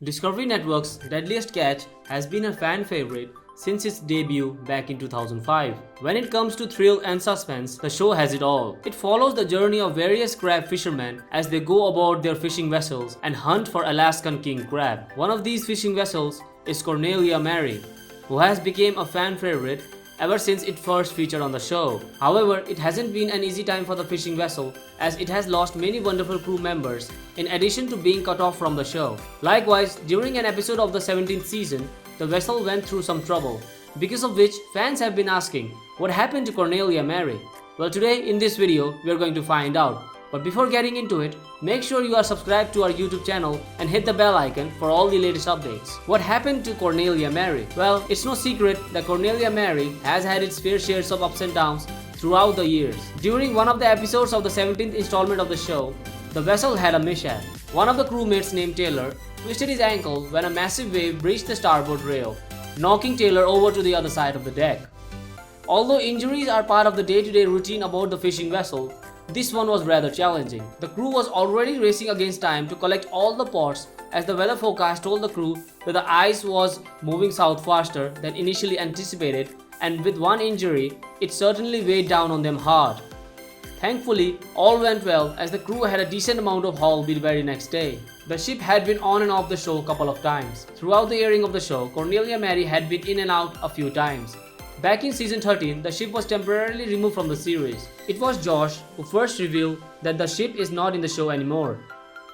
Discovery Network's Deadliest Catch has been a fan favorite since its debut back in 2005. When it comes to thrill and suspense, the show has it all. It follows the journey of various crab fishermen as they go aboard their fishing vessels and hunt for Alaskan king crab. One of these fishing vessels is Cornelia Marie, who has become a fan favorite ever since it first featured on the show. However, it hasn't been an easy time for the fishing vessel as it has lost many wonderful crew members in addition to being cut off from the show. Likewise, during an episode of the 17th season, the vessel went through some trouble, because of which fans have been asking, what happened to Cornelia Marie? Well, today in this video, we are going to find out. But before getting into it, make sure you are subscribed to our YouTube channel and hit the bell icon for all the latest updates. What happened to Cornelia Marie? Well, it's no secret that Cornelia Marie has had its fair shares of ups and downs throughout the years. During one of the episodes of the 17th installment of the show, the vessel had a mishap. One of the crewmates named Taylor twisted his ankle when a massive wave breached the starboard rail, knocking Taylor over to the other side of the deck. Although injuries are part of the day-to-day routine aboard the fishing vessel, this one was rather challenging. The crew was already racing against time to collect all the pots as the weather forecast told the crew that the ice was moving south faster than initially anticipated, and with one injury, it certainly weighed down on them hard. Thankfully, all went well as the crew had a decent amount of haul the very next day. The ship had been on and off the show a couple of times. Throughout the airing of the show, Cornelia Marie had been in and out a few times. Back in season 13, the ship was temporarily removed from the series. It was Josh who first revealed that the ship is not in the show anymore.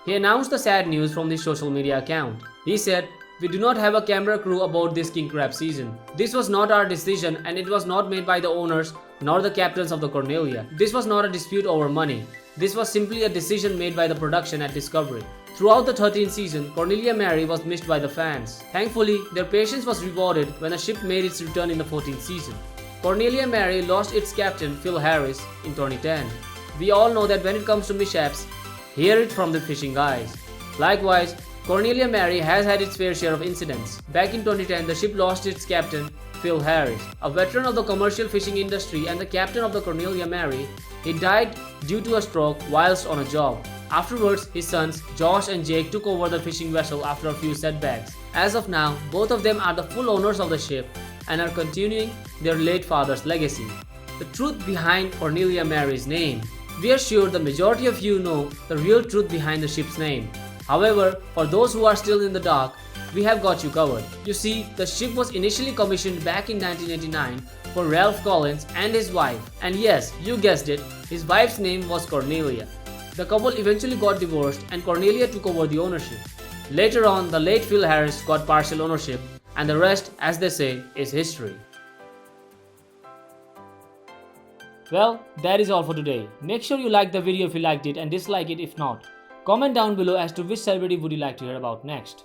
He announced the sad news from his social media account. He said, "We do not have a camera crew aboard this king crab season. This was not our decision and it was not made by the owners nor the captains of the Cornelia. This was not a dispute over money. This was simply a decision made by the production at Discovery." Throughout the 13th season, Cornelia Marie was missed by the fans. Thankfully, their patience was rewarded when the ship made its return in the 14th season. Cornelia Marie lost its captain, Phil Harris, in 2010. We all know that when it comes to mishaps, hear it from the fishing guys. Likewise, Cornelia Marie has had its fair share of incidents. Back in 2010, the ship lost its captain, Phil Harris, a veteran of the commercial fishing industry and the captain of the Cornelia Marie. He died due to a stroke whilst on a job. Afterwards, his sons, Josh and Jake, took over the fishing vessel after a few setbacks. As of now, both of them are the full owners of the ship and are continuing their late father's legacy. The truth behind Cornelia Marie's name. We are sure the majority of you know the real truth behind the ship's name. However, for those who are still in the dark, we have got you covered. You see, the ship was initially commissioned back in 1989 for Ralph Collins and his wife. And yes, you guessed it, his wife's name was Cornelia. The couple eventually got divorced and Cornelia took over the ownership. Later on, the late Phil Harris got partial ownership, and the rest, as they say, is history. Well, that is all for today. Make sure you like the video if you liked it and dislike it if not. Comment down below as to which celebrity would you like to hear about next.